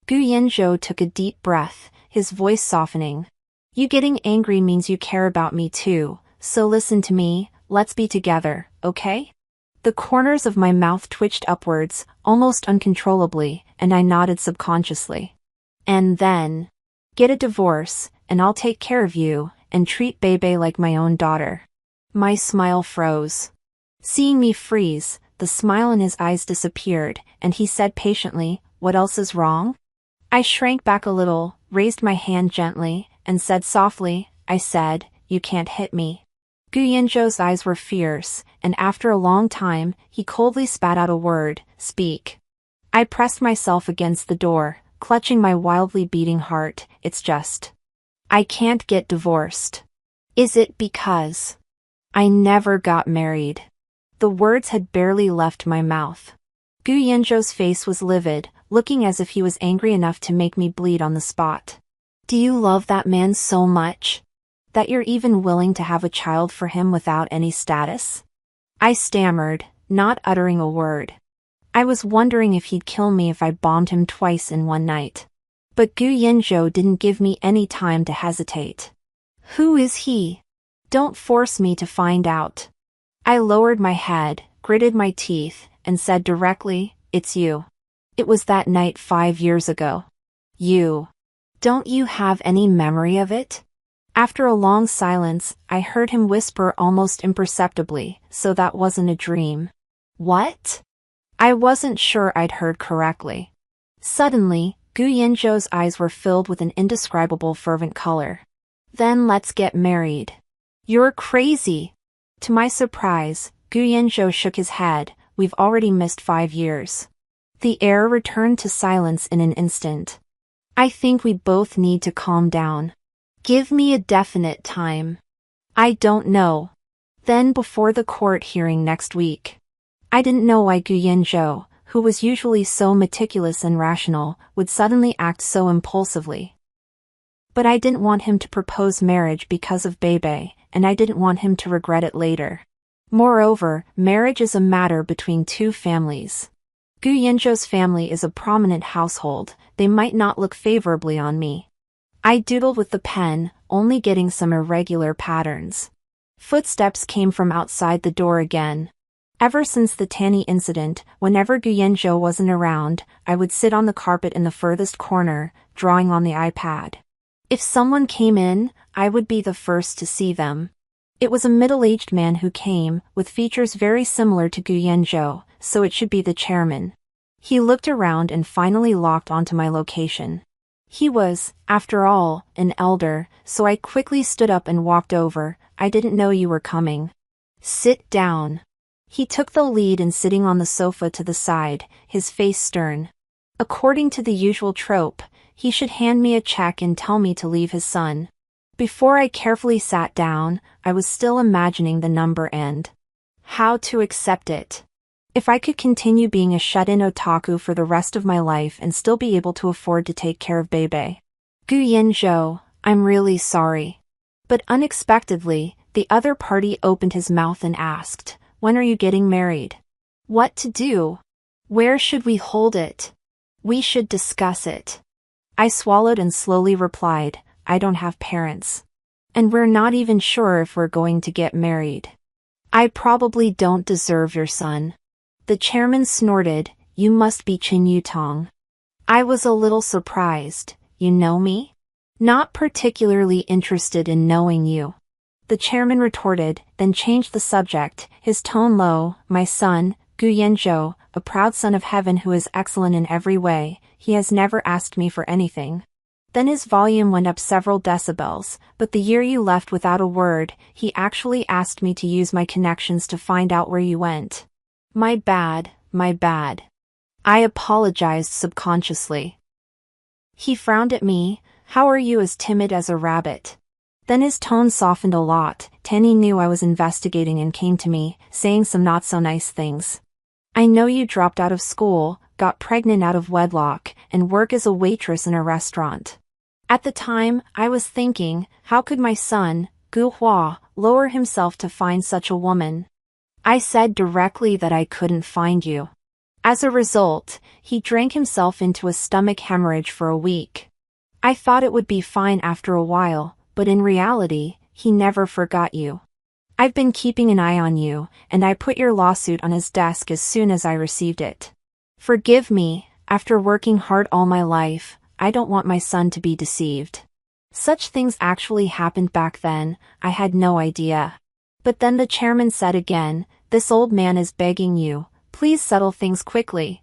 Gu Yanzhou took a deep breath, his voice softening. You getting angry means you care about me too, so listen to me, let's be together, okay? The corners of my mouth twitched upwards, almost uncontrollably, and I nodded subconsciously. And then, get a divorce, and I'll take care of you, and treat Bebe like my own daughter. My smile froze. Seeing me freeze, the smile in his eyes disappeared, and he said patiently, what else is wrong? I shrank back a little, raised my hand gently, and said softly, I said, you can't hit me. Gu Yanzhou's eyes were fierce, and after a long time, he coldly spat out a word, speak. I pressed myself against the door, clutching my wildly beating heart, it's just. I can't get divorced. Is it because I never got married? The words had barely left my mouth. Gu Yanzhou's face was livid, looking as if he was angry enough to make me bleed on the spot. Do you love that man so much that you're even willing to have a child for him without any status? I stammered, not uttering a word. I was wondering if he'd kill me if I bombed him twice in one night. But Gu Yanzhou didn't give me any time to hesitate. Who is he? Don't force me to find out. I lowered my head, gritted my teeth, and said directly, it's you. It was that night 5 years ago. You. Don't you have any memory of it? After a long silence, I heard him whisper almost imperceptibly, so that wasn't a dream. What? I wasn't sure I'd heard correctly. Suddenly, Gu Yanzhou's eyes were filled with an indescribable fervent color. Then let's get married. You're crazy. To my surprise, Gu Yanzhou shook his head, we've already missed 5 years. The air returned to silence in an instant. I think we both need to calm down. Give me a definite time. I don't know. Then before the court hearing next week. I didn't know why Gu Yanzhou, who was usually so meticulous and rational, would suddenly act so impulsively. But I didn't want him to propose marriage because of Bebe, and I didn't want him to regret it later. Moreover, marriage is a matter between two families. Gu Yanzhou's family is a prominent household, they might not look favorably on me. I doodled with the pen, only getting some irregular patterns. Footsteps came from outside the door again. Ever since the Tanny incident, whenever Gu Yanzhou wasn't around, I would sit on the carpet in the furthest corner, drawing on the iPad. If someone came in, I would be the first to see them. It was a middle-aged man who came, with features very similar to Gu Yanzhou, so it should be the chairman. He looked around and finally locked onto my location. He was, after all, an elder, so I quickly stood up and walked over. I didn't know you were coming. Sit down. He took the lead in sitting on the sofa to the side, his face stern. According to the usual trope, he should hand me a check and tell me to leave his son. Before I carefully sat down, I was still imagining the number and how to accept it. If I could continue being a shut-in otaku for the rest of my life and still be able to afford to take care of Bebe. Gu Yinzhou, I'm really sorry. But unexpectedly, the other party opened his mouth and asked, when are you getting married? What to do? Where should we hold it? We should discuss it. I swallowed and slowly replied, I don't have parents. And we're not even sure if we're going to get married. I probably don't deserve your son. The chairman snorted, you must be Qin Yutong. I was a little surprised, you know me? Not particularly interested in knowing you. The chairman retorted, then changed the subject, his tone low, my son, Gu Yinzhou, a proud son of heaven who is excellent in every way, he has never asked me for anything. Then his volume went up several decibels, but the year you left without a word, he actually asked me to use my connections to find out where you went. My bad, my bad. I apologized subconsciously. He frowned at me, how are you as timid as a rabbit? Then his tone softened a lot, Tenny knew I was investigating and came to me, saying some not so nice things. I know you dropped out of school, got pregnant out of wedlock, and work as a waitress in a restaurant. At the time, I was thinking, how could my son, Gu Hua, lower himself to find such a woman? I said directly that I couldn't find you. As a result, he drank himself into a stomach hemorrhage for a week. I thought it would be fine after a while, but in reality, he never forgot you. I've been keeping an eye on you, and I put your lawsuit on his desk as soon as I received it. Forgive me, after working hard all my life, I don't want my son to be deceived. Such things actually happened back then, I had no idea. But then the chairman said again, this old man is begging you, please settle things quickly.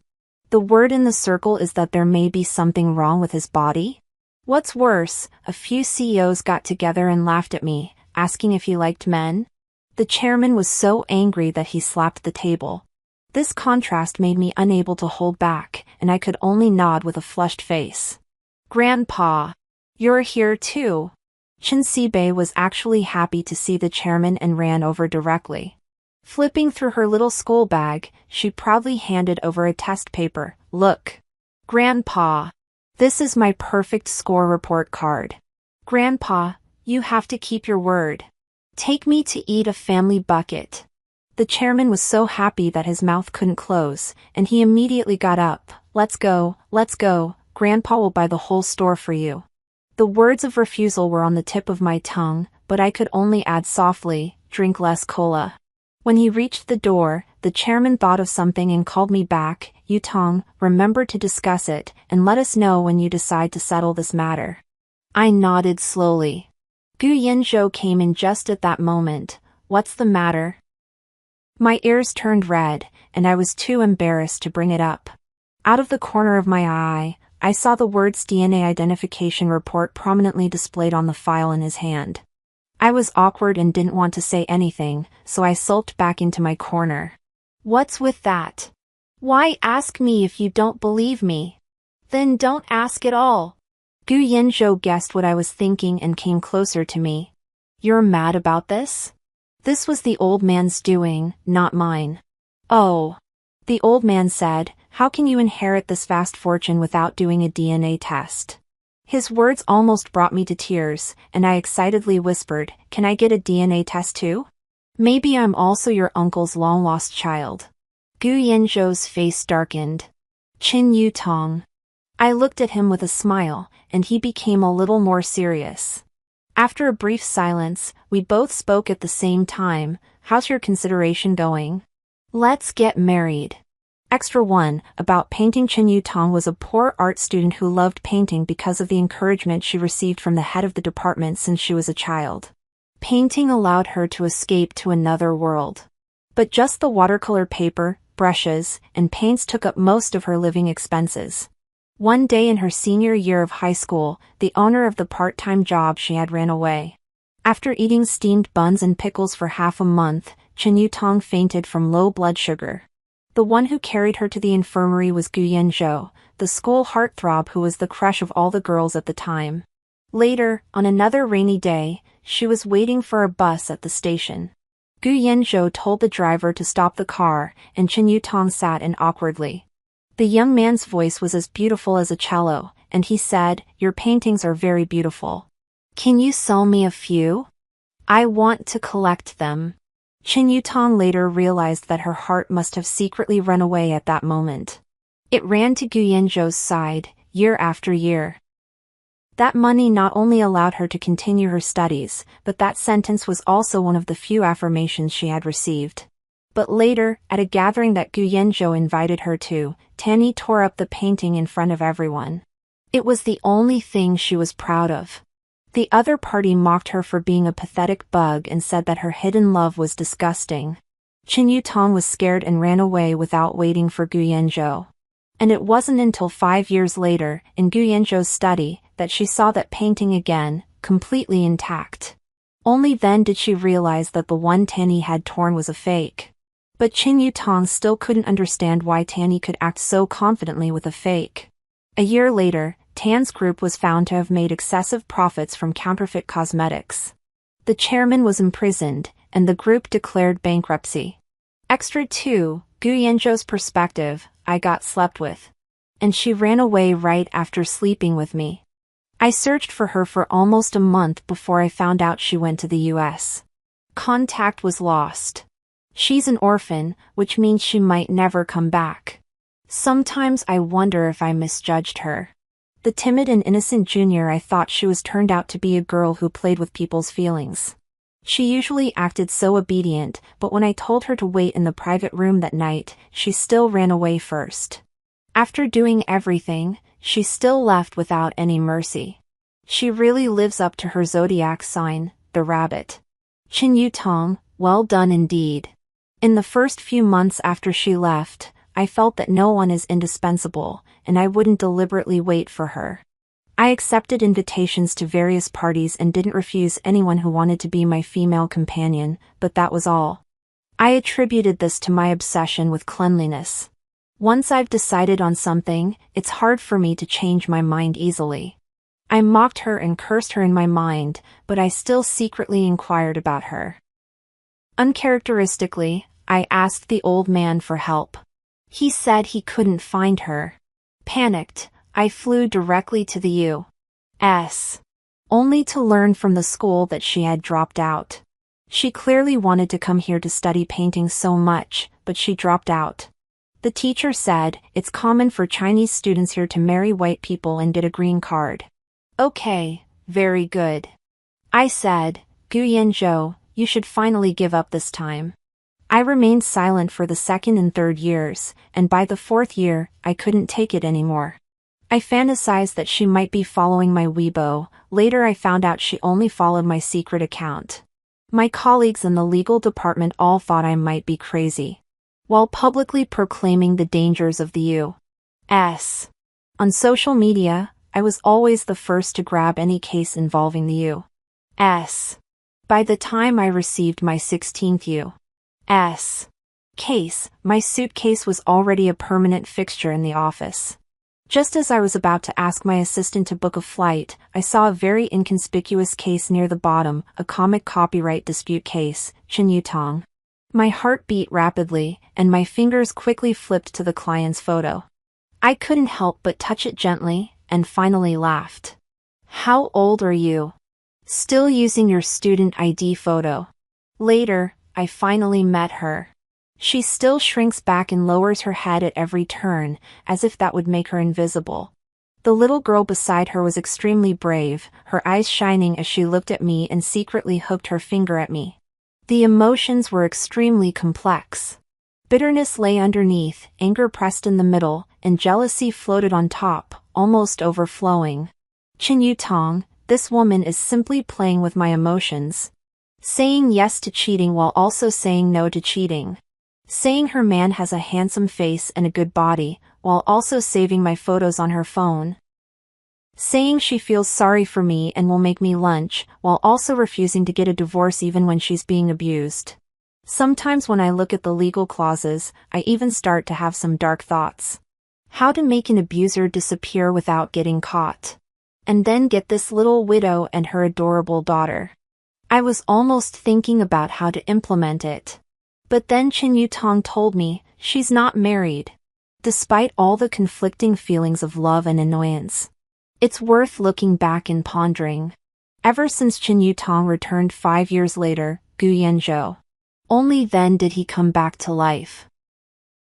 The word in the circle is that there may be something wrong with his body? What's worse, a few CEOs got together and laughed at me, asking if he liked men. The chairman was so angry that he slapped the table. This contrast made me unable to hold back, and I could only nod with a flushed face. Grandpa, you're here too. Chen Sibei was actually happy to see the chairman and ran over directly. Flipping through her little school bag, she proudly handed over a test paper. Look. Grandpa. This is my perfect score report card. Grandpa, you have to keep your word. Take me to eat a family bucket. The chairman was so happy that his mouth couldn't close, and he immediately got up. Let's go, Grandpa will buy the whole store for you. The words of refusal were on the tip of my tongue, but I could only add softly, drink less cola. When he reached the door, the chairman thought of something and called me back, Yutong, remember to discuss it, and let us know when you decide to settle this matter. I nodded slowly. Gu Yinzhou came in just at that moment. What's the matter? My ears turned red, and I was too embarrassed to bring it up. Out of the corner of my eye, I saw the words DNA identification report prominently displayed on the file in his hand. I was awkward and didn't want to say anything, so I sulked back into my corner. What's with that? Why ask me if you don't believe me? Then don't ask at all. Gu Yinzhou guessed what I was thinking and came closer to me. You're mad about this? This was the old man's doing, not mine. Oh. The old man said, how can you inherit this vast fortune without doing a DNA test? His words almost brought me to tears, and I excitedly whispered, can I get a DNA test too? Maybe I'm also your uncle's long-lost child. Gu Yinzhou's face darkened. Qin Yutong. I looked at him with a smile, and he became a little more serious. After a brief silence, we both spoke at the same time. How's your consideration going? Let's get married. Extra 1, about painting. Qin Yutong was a poor art student who loved painting because of the encouragement she received from the head of the department since she was a child. Painting allowed her to escape to another world. But just the watercolor paper, brushes, and paints took up most of her living expenses. One day in her senior year of high school, the owner of the part-time job she had ran away. After eating steamed buns and pickles for half a month, Qin Yutong fainted from low blood sugar. The one who carried her to the infirmary was Gu Yinzhou, the school heartthrob who was the crush of all the girls at the time. Later, on another rainy day, she was waiting for a bus at the station. Gu Yinzhou told the driver to stop the car, and Qin Yutong sat in awkwardly. The young man's voice was as beautiful as a cello, and he said, "Your paintings are very beautiful. Can you sell me a few? I want to collect them." Chin Yutong later realized that her heart must have secretly run away at that moment. It ran to Gu Yanzhou's side, year after year. That money not only allowed her to continue her studies, but that sentence was also one of the few affirmations she had received. But later, at a gathering that Gu Yanzhou invited her to, Tanny tore up the painting in front of everyone. It was the only thing she was proud of. The other party mocked her for being a pathetic bug and said that her hidden love was disgusting. Chin Yutong was scared and ran away without waiting for Gu Yanzhou. And it wasn't until 5 years later, in Gu Yanzhou's study, that she saw that painting again, completely intact. Only then did she realize that the one Tanny had torn was a fake. But Chin Yutong still couldn't understand why Tanny could act so confidently with a fake. A year later, Tan's group was found to have made excessive profits from counterfeit cosmetics. The chairman was imprisoned, and the group declared bankruptcy. Extra 2, Gu Yanzhou's perspective, I got slept with. And she ran away right after sleeping with me. I searched for her for almost a month before I found out she went to the US. Contact was lost. She's an orphan, which means she might never come back. Sometimes I wonder if I misjudged her. The timid and innocent junior I thought she was turned out to be a girl who played with people's feelings. She usually acted so obedient, but when I told her to wait in the private room that night, she still ran away first. After doing everything, she still left without any mercy. She really lives up to her zodiac sign, the rabbit. Chin Yutong, well done indeed. In the first few months after she left, I felt that no one is indispensable, and I wouldn't deliberately wait for her. I accepted invitations to various parties and didn't refuse anyone who wanted to be my female companion, but that was all. I attributed this to my obsession with cleanliness. Once I've decided on something, it's hard for me to change my mind easily. I mocked her and cursed her in my mind, but I still secretly inquired about her. Uncharacteristically, I asked the old man for help. He said he couldn't find her. Panicked, I flew directly to the U.S., only to learn from the school that she had dropped out. She clearly wanted to come here to study painting so much, but she dropped out. The teacher said, it's common for Chinese students here to marry white people and get a green card. Okay, very good. I said, Gu Yanzhou, you should finally give up this time. I remained silent for the second and third years, and by the fourth year, I couldn't take it anymore. I fantasized that she might be following my Weibo. Later I found out she only followed my secret account. My colleagues in the legal department all thought I might be crazy, while publicly proclaiming the dangers of the U.S. On social media, I was always the first to grab any case involving the U.S. By the time I received my 16th U.S. case, my suitcase was already a permanent fixture in the office. Just as I was about to ask my assistant to book a flight, I saw a very inconspicuous case near the bottom, a comic copyright dispute case, Chin Yutong. My heart beat rapidly, and my fingers quickly flipped to the client's photo. I couldn't help but touch it gently, and finally laughed. How old are you? Still using your student ID photo. Later, I finally met her. She still shrinks back and lowers her head at every turn, as if that would make her invisible. The little girl beside her was extremely brave, her eyes shining as she looked at me and secretly hooked her finger at me. The emotions were extremely complex. Bitterness lay underneath, anger pressed in the middle, and jealousy floated on top, almost overflowing. Chin Yutong, this woman is simply playing with my emotions. Saying yes to cheating while also saying no to cheating. Saying her man has a handsome face and a good body, while also saving my photos on her phone. Saying she feels sorry for me and will make me lunch, while also refusing to get a divorce even when she's being abused. Sometimes when I look at the legal clauses, I even start to have some dark thoughts. How to make an abuser disappear without getting caught. And then get this little widow and her adorable daughter. I was almost thinking about how to implement it. But then Chin Yutong told me, she's not married. despite all the conflicting feelings of love and annoyance. It's worth looking back and pondering. Ever since Chen Yutong returned 5 years later, Gu Yanzhou. Only then did he come back to life.